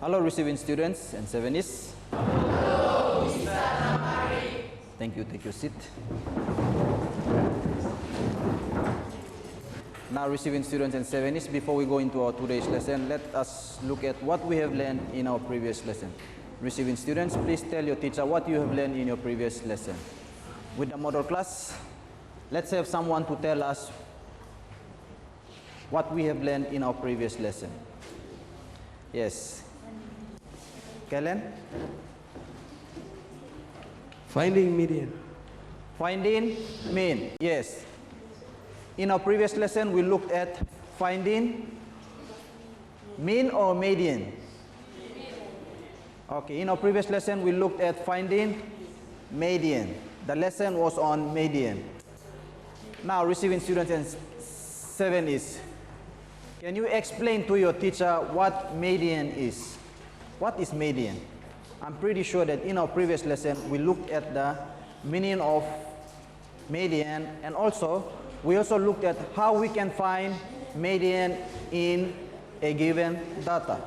Hello, receiving students and Sevenis. Thank you. Take your seat. Now, receiving students and Sevenis, before we go into our today's lesson, let us look at what we have learned in our previous lesson. Receiving students, please tell your teacher what you have learned in your previous lesson. With the model class, let's have someone to tell us what we have learned in our previous lesson. Yes. Kellen? Finding median. Finding mean. Yes. In our previous lesson, we looked at finding mean or median. Okay, in our previous lesson, we looked at finding median. The lesson was on median. Now, receiving students and Sevenis, can you explain to your teacher what median is? What is median? I'm pretty sure that in our previous lesson, we looked at the meaning of median, and we also looked at how we can find median in a given data.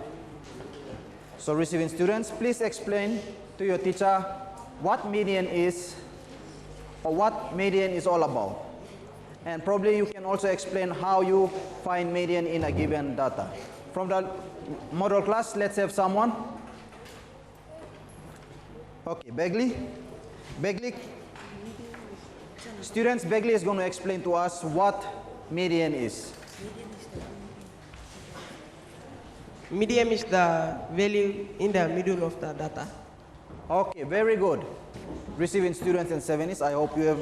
So, receiving students, please explain to your teacher what median is or what median is all about. And probably you can also explain how you find median in a given data. From the model class, let's have someone. Okay, Begley. Students, Begley is going to explain to us what median is. Median is the value in the middle of the data. Okay, very good. Receiving students and Sevenis, I hope you have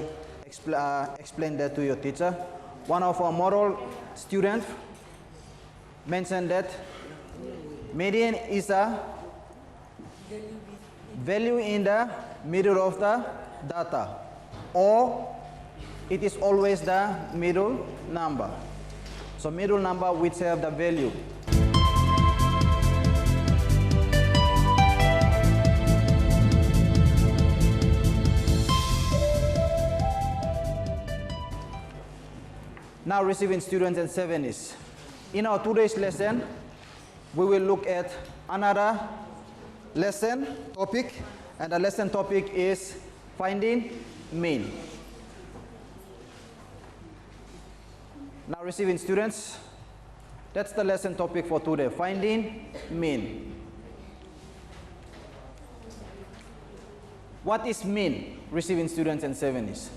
explained that to your teacher. One of our model students mentioned that median is a value in the middle of the data, or it is always the middle number. So middle number which have the value. Now, receiving students and Sevenis, in our today's lesson, we will look at another lesson topic, and the lesson topic is finding mean. Now, receiving students, that's the lesson topic for today, finding mean. What is mean, receiving students and Sevenis?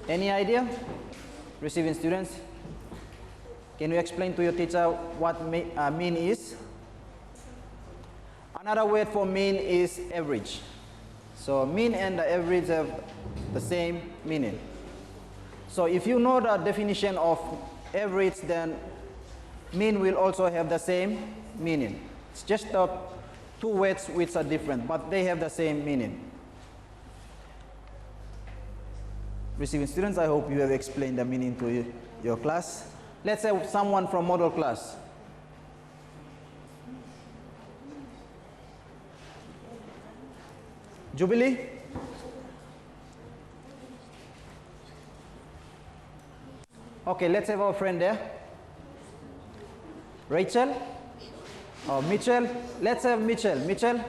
Any idea? Receiving students? Can you explain to your teacher what mean is? Another word for mean is average. So mean and the average have the same meaning. So if you know the definition of average, then mean will also have the same meaning. It's just the two words which are different, but they have the same meaning. Receiving students, I hope you have explained the meaning to your class. Let's have someone from model class. Jubilee? Okay, let's have our friend there. Rachel? Or Mitchell? Let's have Mitchell. Mitchell?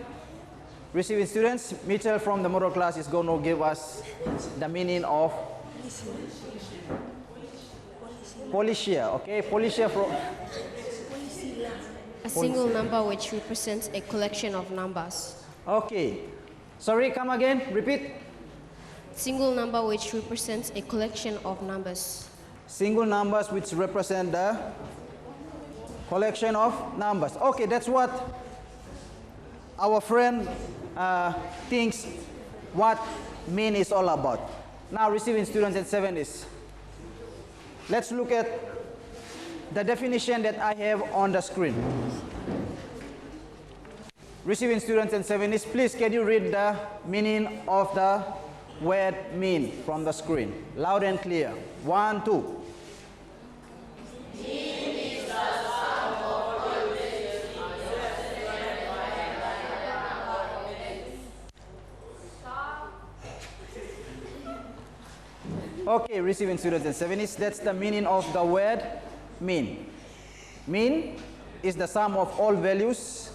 Receiving students, Mitchell from the model class is going to give us the meaning of Polycia. Okay, Polycia from a single number which represents a collection of numbers. Okay. Sorry, come again. Repeat. Single number which represents a collection of numbers. Single numbers which represent the collection of numbers. Okay, that's what our friend thinks what mean is all about. Now, receiving students at 7 let's look at the definition that I have on the screen. Receiving students and 7 please can you read the meaning of the word mean from the screen? Loud and clear. 1, 2. Okay, receiving students and 7 that's the meaning of the word mean. Mean is the sum of all values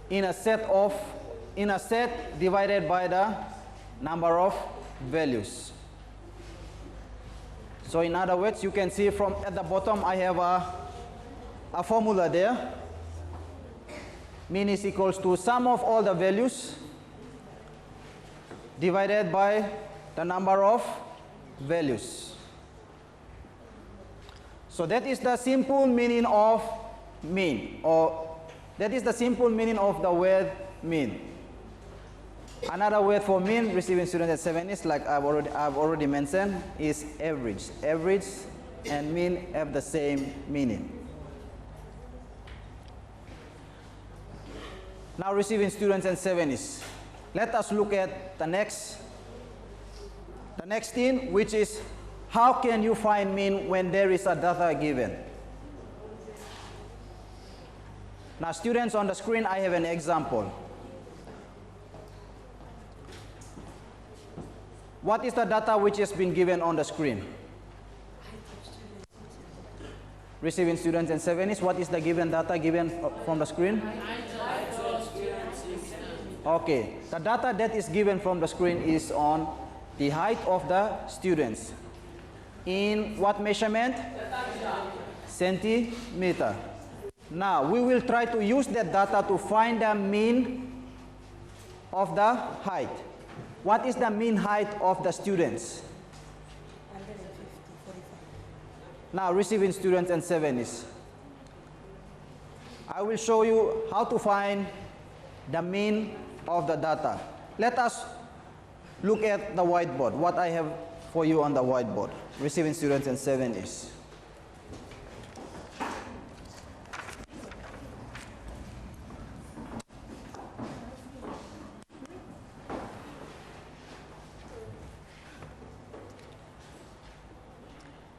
in a set divided by the number of values. So in other words, you can see from at the bottom I have a formula there. Mean is equals to sum of all the values divided by the number of values. So that is the simple meaning of mean, or that is the simple meaning of the word mean. Another word for mean, receiving students at 7 is, like I've already mentioned, is average. Average and mean have the same meaning. Now receiving students and 7 is. Let us look at the next thing, which is how can you find mean when there is a data given. Now students, on the screen I have an example. What is the data which has been given on the screen? Receiving students and 7 is, what is the given data given from the screen? Okay, the data that is given from the screen is on the height of the students. In what measurement? Centimeter. Now, we will try to use that data to find the mean of the height. What is the mean height of the students? 150, 45. Now, receiving students and 7 is. I will show you how to find the mean of the data. Let us look at the whiteboard, what I have for you on the whiteboard. Receiving students and 7 is.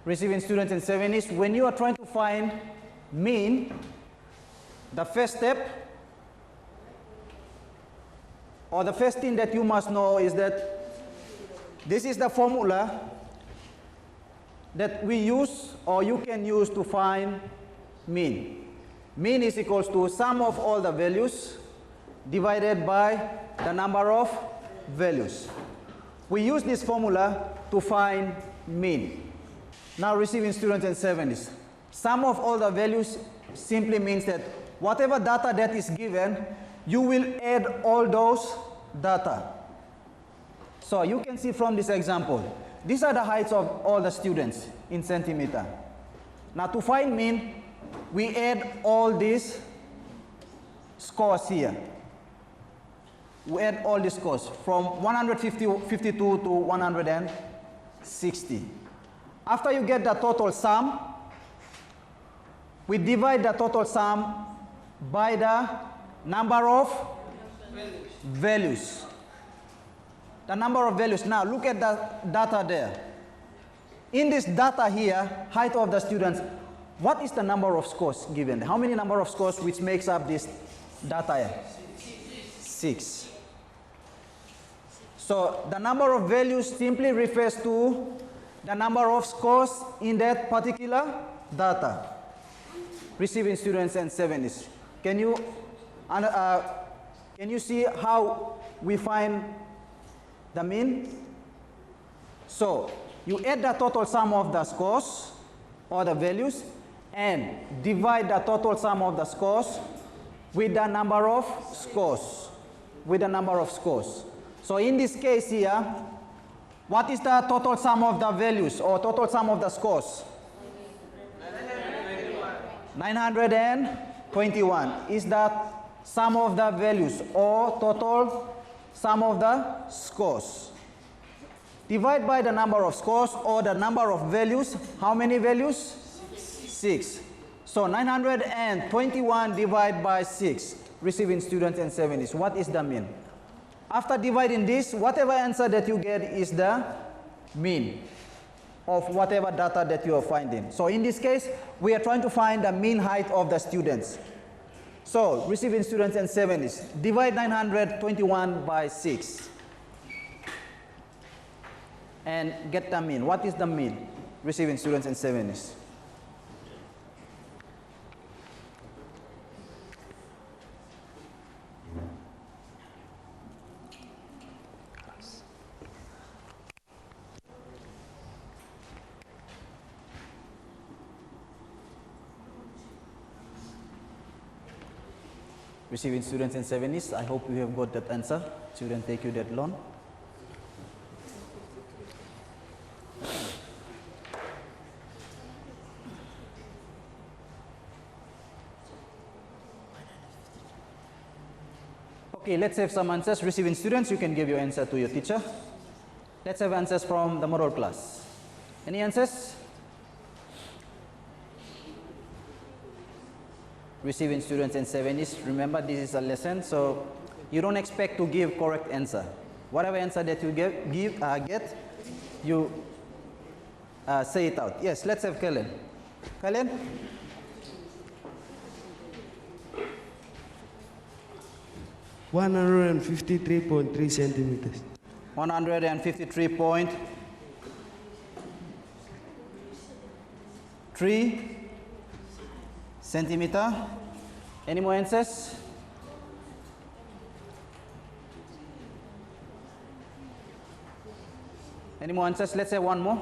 Receiving students and 7 is, when you are trying to find mean, the first step or the first thing that you must know is that this is the formula that we use, or you can use, to find mean. Mean is equals to sum of all the values divided by the number of values. We use this formula to find mean. Now receiving students and 7 is, sum of all the values simply means that whatever data that is given, you will add all those data. So you can see from this example, these are the heights of all the students in centimeter. Now to find mean, we add all these scores here. We add all these scores from 152 to 160. After you get the total sum, we divide the total sum by the number of values. The number of values. Now look at the data there. In this data here, height of the students, what is the number of scores given? How many number of scores which makes up this data here? 6. So the number of values simply refers to the number of scores in that particular data. Receiving students and 7 is. Can you see how we find the mean? So you add the total sum of the scores or the values and divide the total sum of the scores with the number of scores. So in this case here, what is the total sum of the values or total sum of the scores? 921 is the sum of the values or total sum of the scores. Divide by the number of scores or the number of values. How many values? 6. So 921 divided by 6. Receiving students and 7 is. What is the mean? After dividing this, whatever answer that you get is the mean of whatever data that you are finding. So in this case, we are trying to find the mean height of the students. So receiving students and 7 is, divide 921 by 6 and get the mean. What is the mean? Receiving students and 7 is. Receiving students and 7s, I hope you have got that answer. Shouldn't take you that long. Okay, let's have some answers. Receiving students, you can give your answer to your teacher. Let's have answers from the model class. Any answers? Receiving students and 7s, remember this is a lesson, so you don't expect to give correct answer. Whatever answer that you get, you say it out. Yes, let's have Kellen. Kellen? $153.3 centimeters. 153.3 centimeter. Any more answers? Any more answers? Let's have one more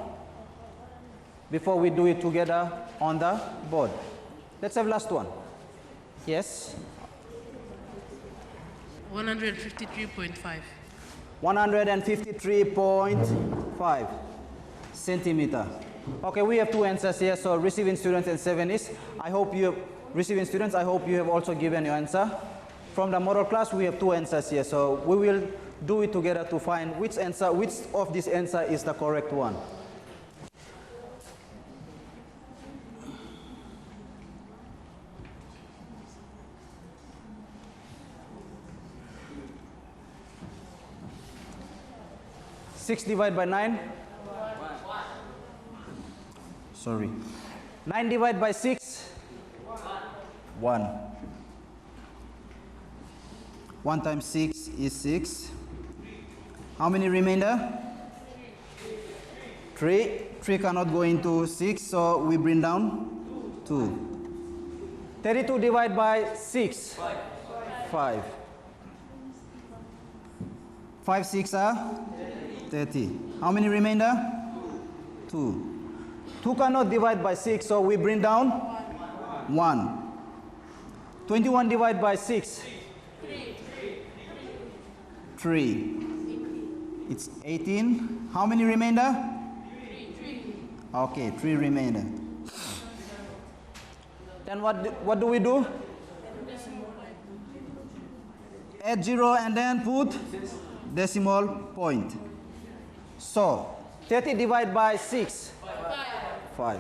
before we do it together on the board. Let's have last one. Yes? 153.5. 153.5 centimeter. Okay, we have two answers here. So receiving students and 7s. I hope you receiving students. I hope you have also given your answer. From the model class, we have two answers here. So we will do it together to find which of this answer is the correct one. Six divided by 9. Sorry. 9 divided by 6. 1. 1 times 6 is 6. How many remainder? 3. 3 cannot go into 6, so we bring down 2. 32 divided by 6. 5. 5 6 are 30. How many remainder? 2. 2 cannot divide by 6, so we bring down 1. 21 divided by 6. 3. It's 18. How many remainder? 3. Okay, 3 remainder. Then what do we do? Add 0 and then put decimal point. So 30 divided by 6. 5.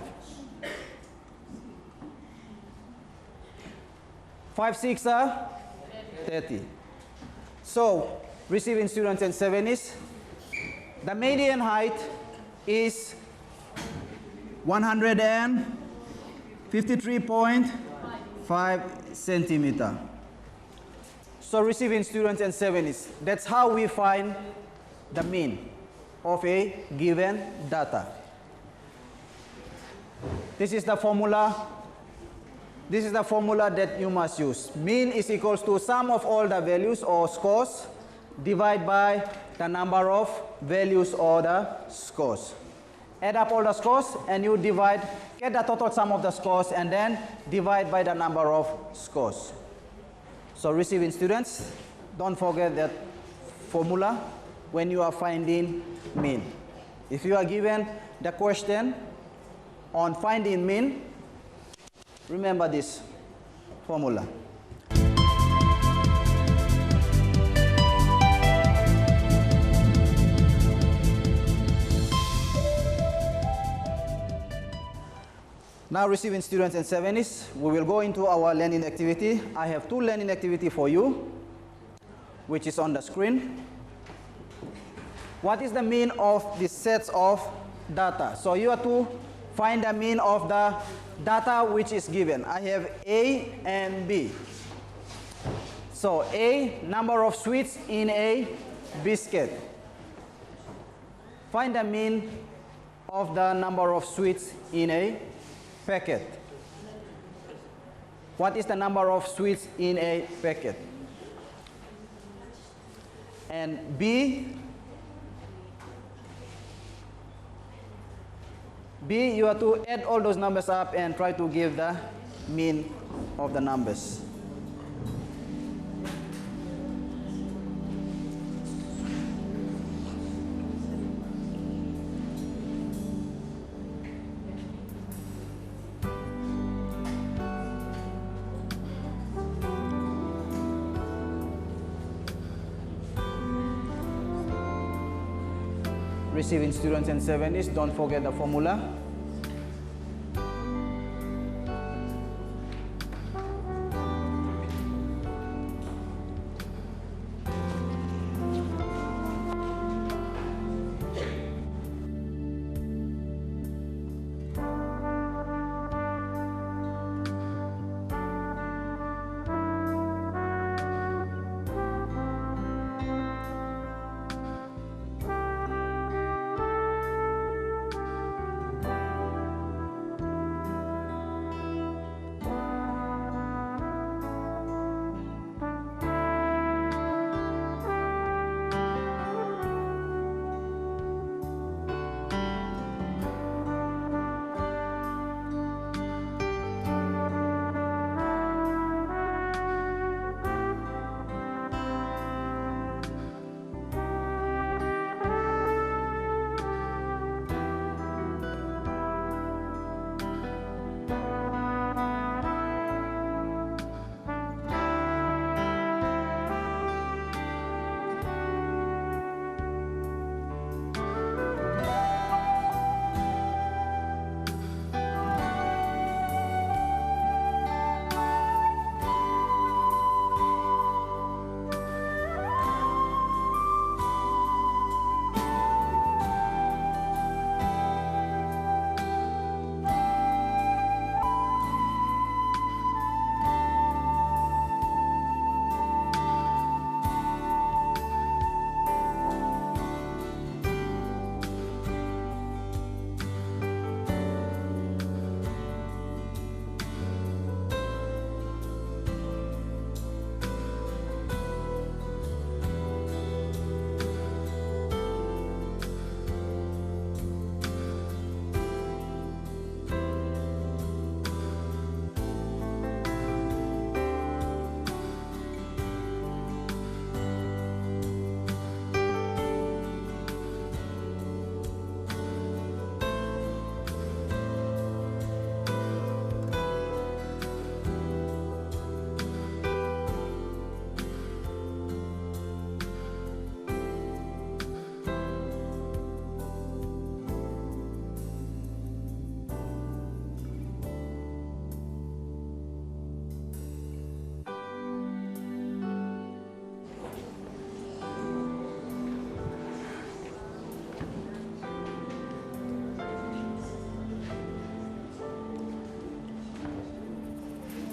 5 6 are 30. So receiving students and 7s, the median height is 153.5 centimeter. So receiving students and 7s, that's how we find the mean of a given data. This is the formula. This is the formula that you must use. Mean is equals to sum of all the values or scores divided by the number of values or the scores. Add up all the scores and you get the total sum of the scores and then divide by the number of scores. So receiving students, don't forget that formula when you are finding mean. If you are given the question on finding mean, remember this formula. Now receiving students and 7s, we will go into our learning activity. I have two learning activity for you, which is on the screen. What is the mean of the sets of data? So you have to find the mean of the data which is given. I have A and B. So A, number of sweets in a biscuit. Find the mean of the number of sweets in a packet. What is the number of sweets in a packet? And B, you have to add all those numbers up and try to give the mean of the numbers. Receiving students and 70s, don't forget the formula.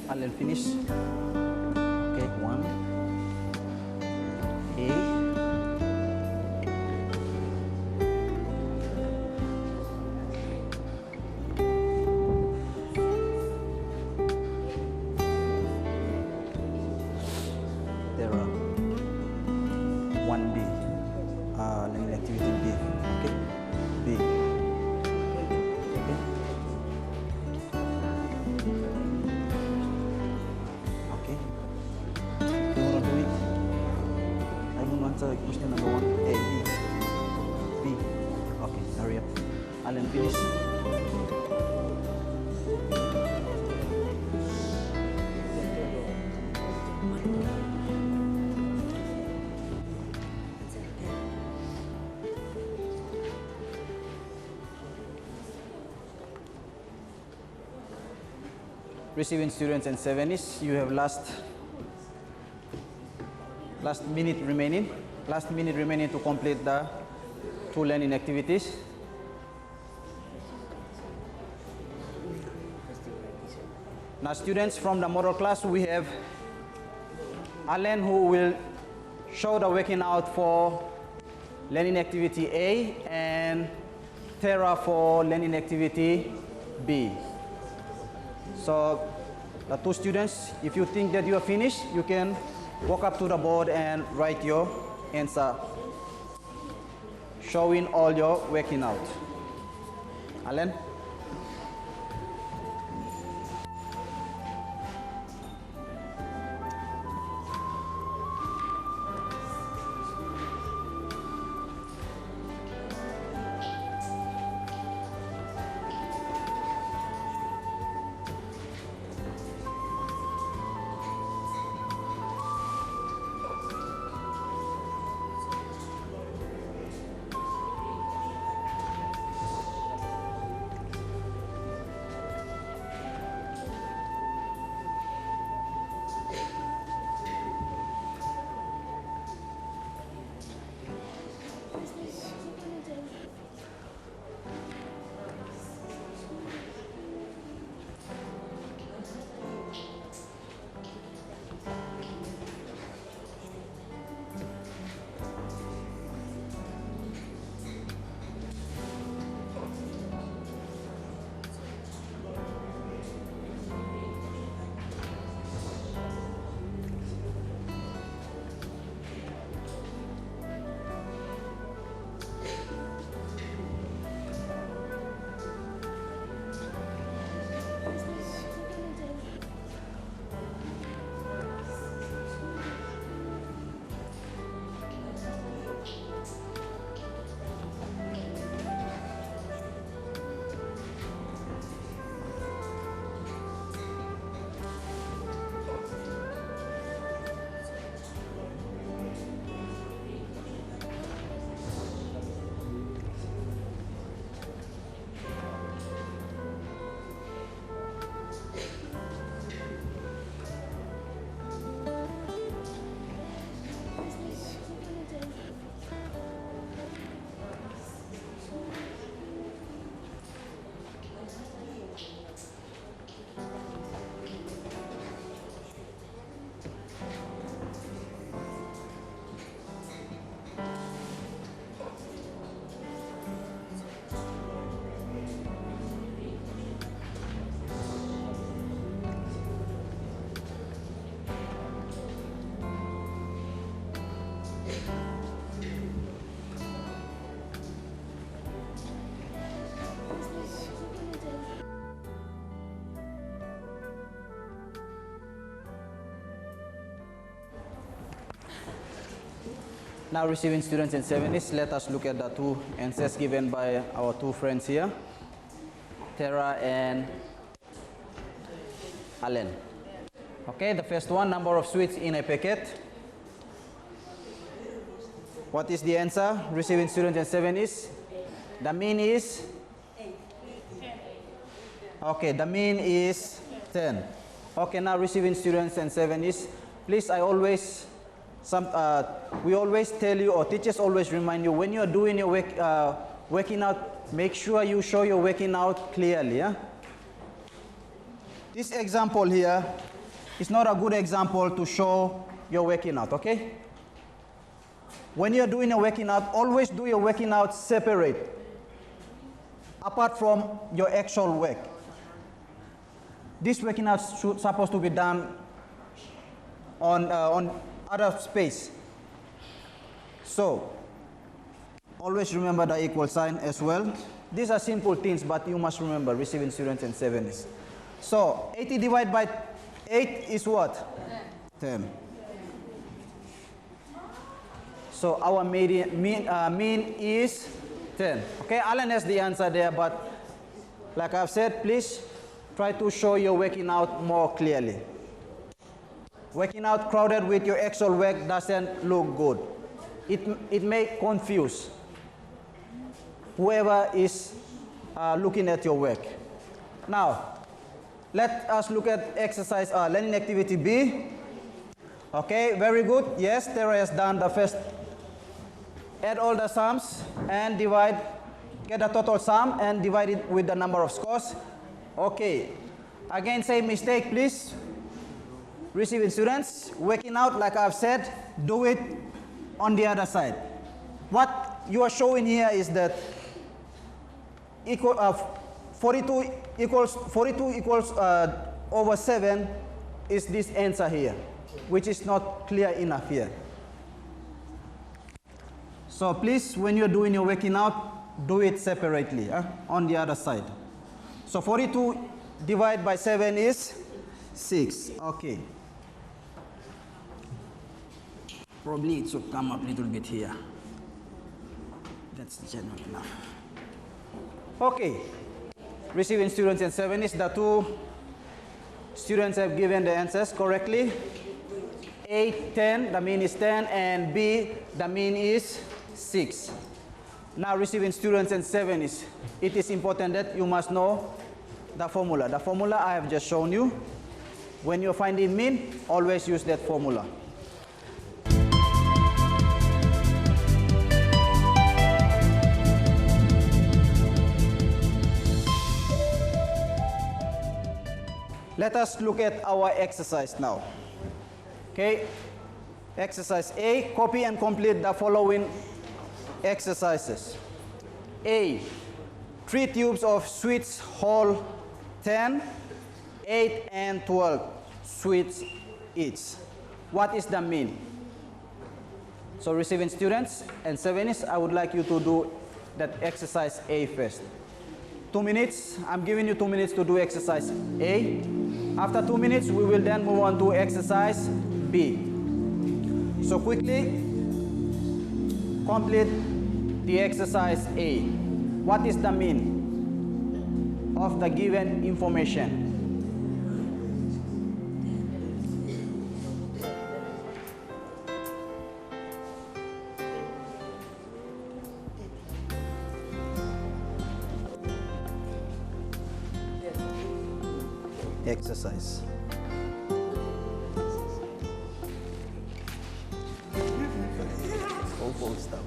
I'll finish. Okay, 1. A. There are 1B. Learning activity B. Okay, B. Okay. You want to do it? I want to answer question number 1. A, B. B. Okay, hurry up. Alan, finish. Receiving students and 70s, you have last minute remaining. Last minute remaining to complete the 2 learning activities. Now students, from the model class, we have Alan, who will show the working out for learning activity A, and Tara for learning activity B. So the 2 students, if you think that you are finished, you can walk up to the board and write your answer, showing all your working out. Alan? Now receiving students in 70s, let us look at the two answers given by our two friends here, Tara and Allen. Okay, the first one, number of sweets in a packet. What is the answer? Receiving students in 70s. The mean is? Okay, the mean is 10. Okay, now receiving students in 70s. Please, we always tell you, or teachers always remind you, when you are doing your working out, make sure you show your working out clearly. Yeah? This example here is not a good example to show your working out, okay? When you're doing a working out, always do your working out separate, apart from your actual work. This working out is supposed to be done on other space. So, always remember the equal sign as well. These are simple things, but you must remember receiving students in 70s. So, 80 divided by 8 is what? 10. So, our mean is 10. Okay, Alan has the answer there, but like I've said, please try to show your working out more clearly. Working out crowded with your actual work doesn't look good. It may confuse whoever is looking at your work. Now, let us look at exercise learning activity B. Okay, very good. Yes, Tara has done the first. Add all the sums and get the total sum and divide it with the number of scores. Okay. Again, same mistake, please. Receiving students, working out, like I've said, do it on the other side. What you are showing here is that 42 equals over 7 is this answer here, which is not clear enough here. So please, when you're doing your working out, do it separately on the other side. So 42 divided by 7 is 6. Okay. Probably it should come up a little bit here. That's general enough. Okay. Receiving students in 70s, the two students have given the answers correctly. A, 10, the mean is 10, and B, the mean is 6. Now receiving students in 70s, it is important that you must know the formula. The formula I have just shown you. When you're finding mean, always use that formula. Let us look at our exercise now. Okay, exercise A, copy and complete the following exercises. A, 3 tubes of sweets hold 10, 8, and 12 sweets each. What is the mean? So receiving students and 70s, I would like you to do that exercise A first. 2 minutes, I'm giving you 2 minutes to do exercise A. After 2 minutes, we will then move on to exercise B. So quickly, complete the exercise A. What is the mean of the given information? Exercise. Full stuff.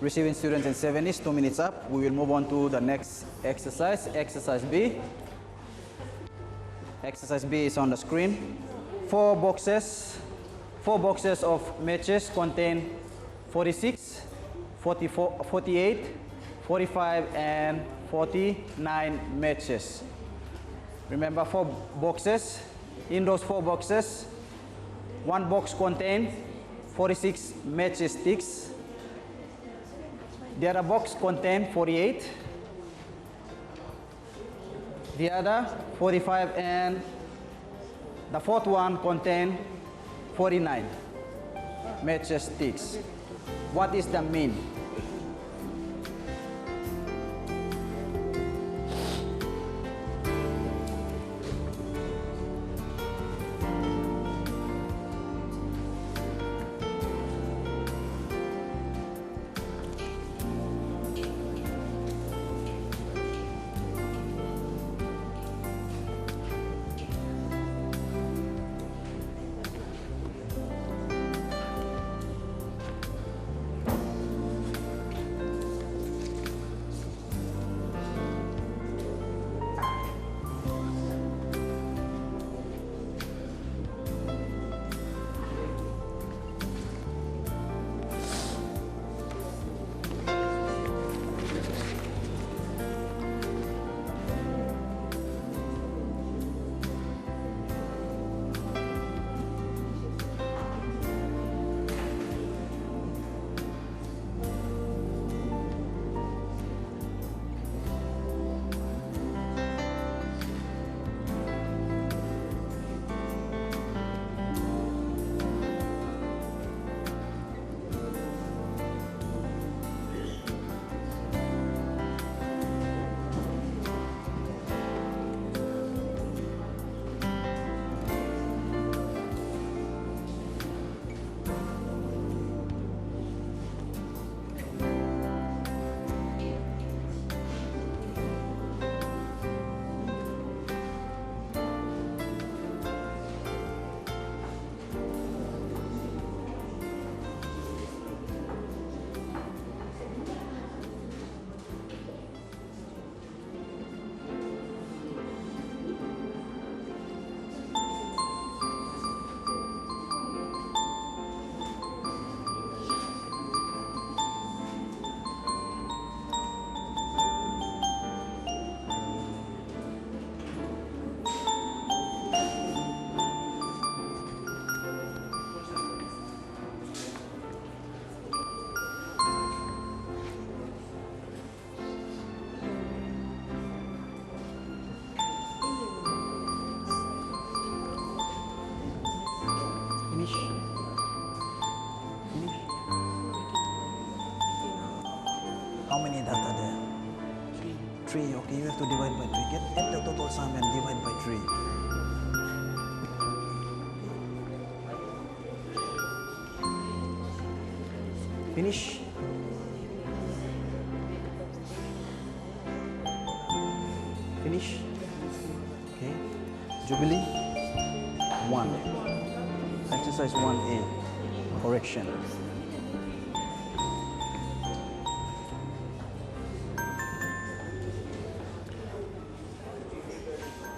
Receiving students in 7 is 2 minutes up. We will move on to the next exercise, exercise B. Exercise B is on the screen. Four boxes of matches contain 46, 44, 48, 45 and 49 matches. Remember, 4 boxes. In those 4 boxes, one box contains 46 matches sticks. The other box contains 48. The other 45, and the fourth one contains 49 matches sticks. What is the mean? How many data there? 3. Okay, you have to divide by 3. Add the total sum and divide by 3. Finish. Finish. Okay. Jubilee. 1. Exercise 1A. Correction.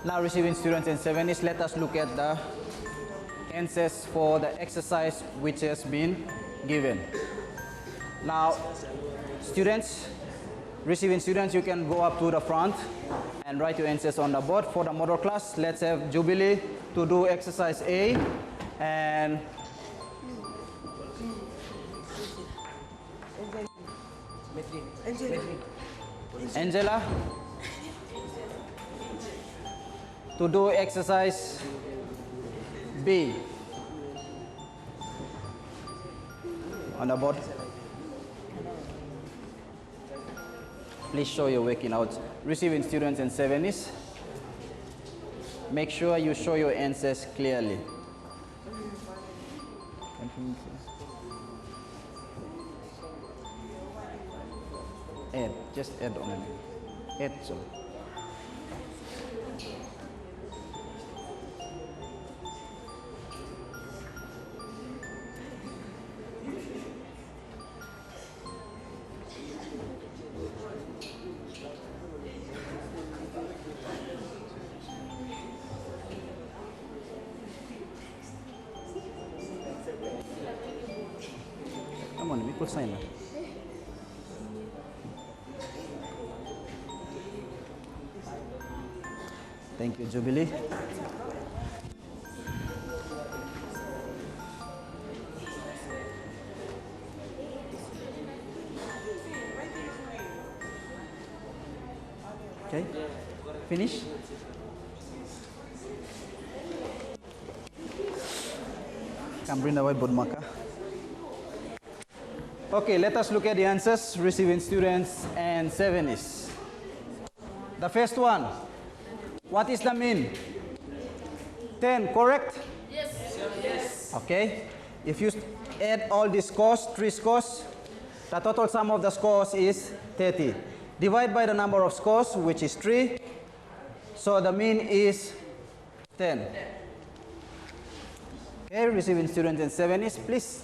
Now receiving students in 7 is, let us look at the answers for the exercise which has been given. Now students, receiving students, you can go up to the front and write your answers on the board. For the model class, let's have Jubilee to do exercise A and Angela to do exercise B on the board. Please show your working out. Receiving students in 7 is, make sure you show your answers clearly. Add, just add only. Add, sorry. Come on, equal sign. Thank you, Jubilee. Okay, finish. Can bring the whiteboard marker. Okay, let us look at the answers receiving students and 70s. The first one, what is the mean? 10, correct? Yes. Okay, if you add all the scores, 3 scores, the total sum of the scores is 30. Divide by the number of scores, which is 3. So the mean is 10. Okay, receiving students and 70s, please.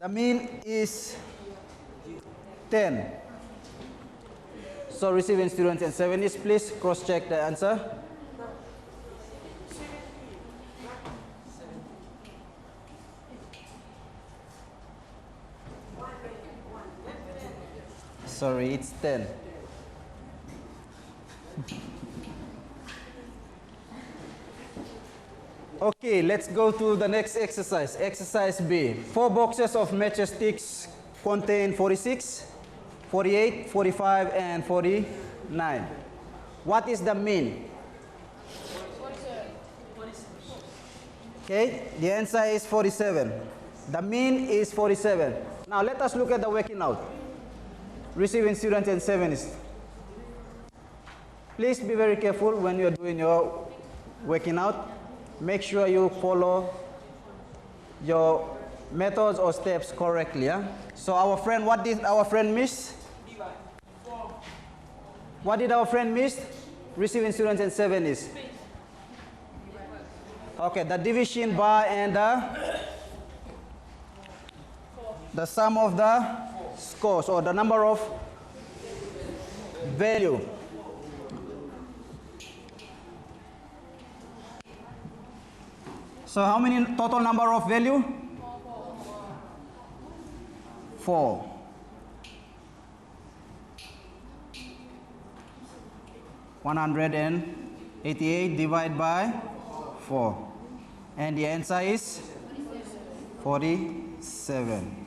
The mean is 10. So receiving students and 70s, please cross-check the answer. Sorry, it's 10. Okay, let's go to the next exercise. Exercise B. 4 boxes of matchsticks contain 46, 48, 45, and 49. What is the mean? Okay, the answer is 47. The mean is 47. Now let us look at the working out. Receiving students and 70s. Please be very careful when you're doing your working out. Make sure you follow your methods or steps correctly. Yeah? So our friend, what did our friend miss? What did our friend miss? Receiving students and 70s. Okay, the division by and the sum of the scores or the number of value. So how many total number of value? 4. $188 divided by 4. And the answer is 47.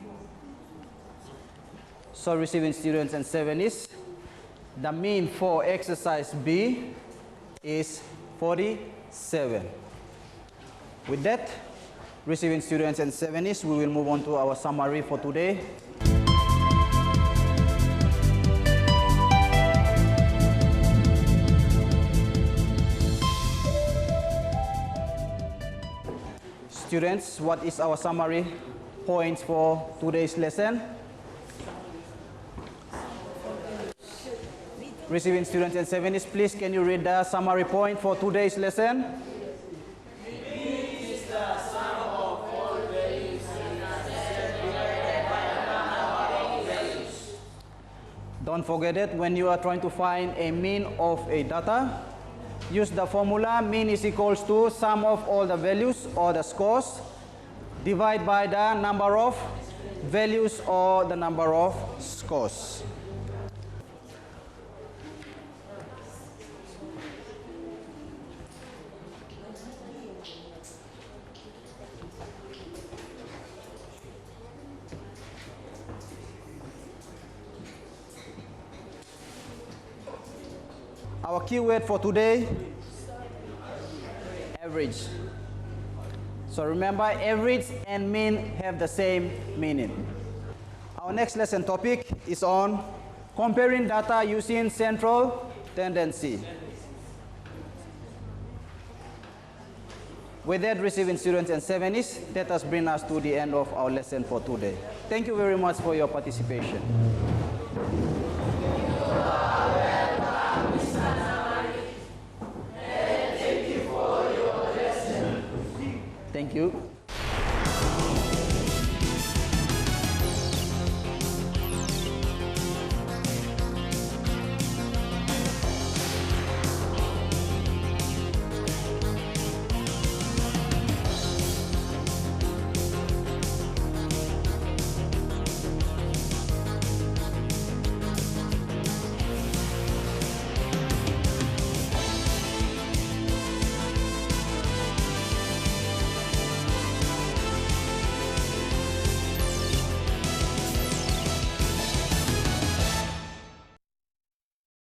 So receiving students and 70s, the mean for exercise B is 47. With that, receiving students and 70s, we will move on to our summary for today. Students, what is our summary points for today's lesson? Receiving students and 70s, please can you read the summary point for today's lesson? Don't forget it, when you are trying to find a mean of a data, use the formula mean is equals to sum of all the values or the scores divide by the number of values or the number of scores. Our keyword for today, average. So remember, average and mean have the same meaning. Our next lesson topic is on comparing data using central tendency. With that, receiving students and 70s, let us bring us to the end of our lesson for today. Thank you very much for your participation. Thank you.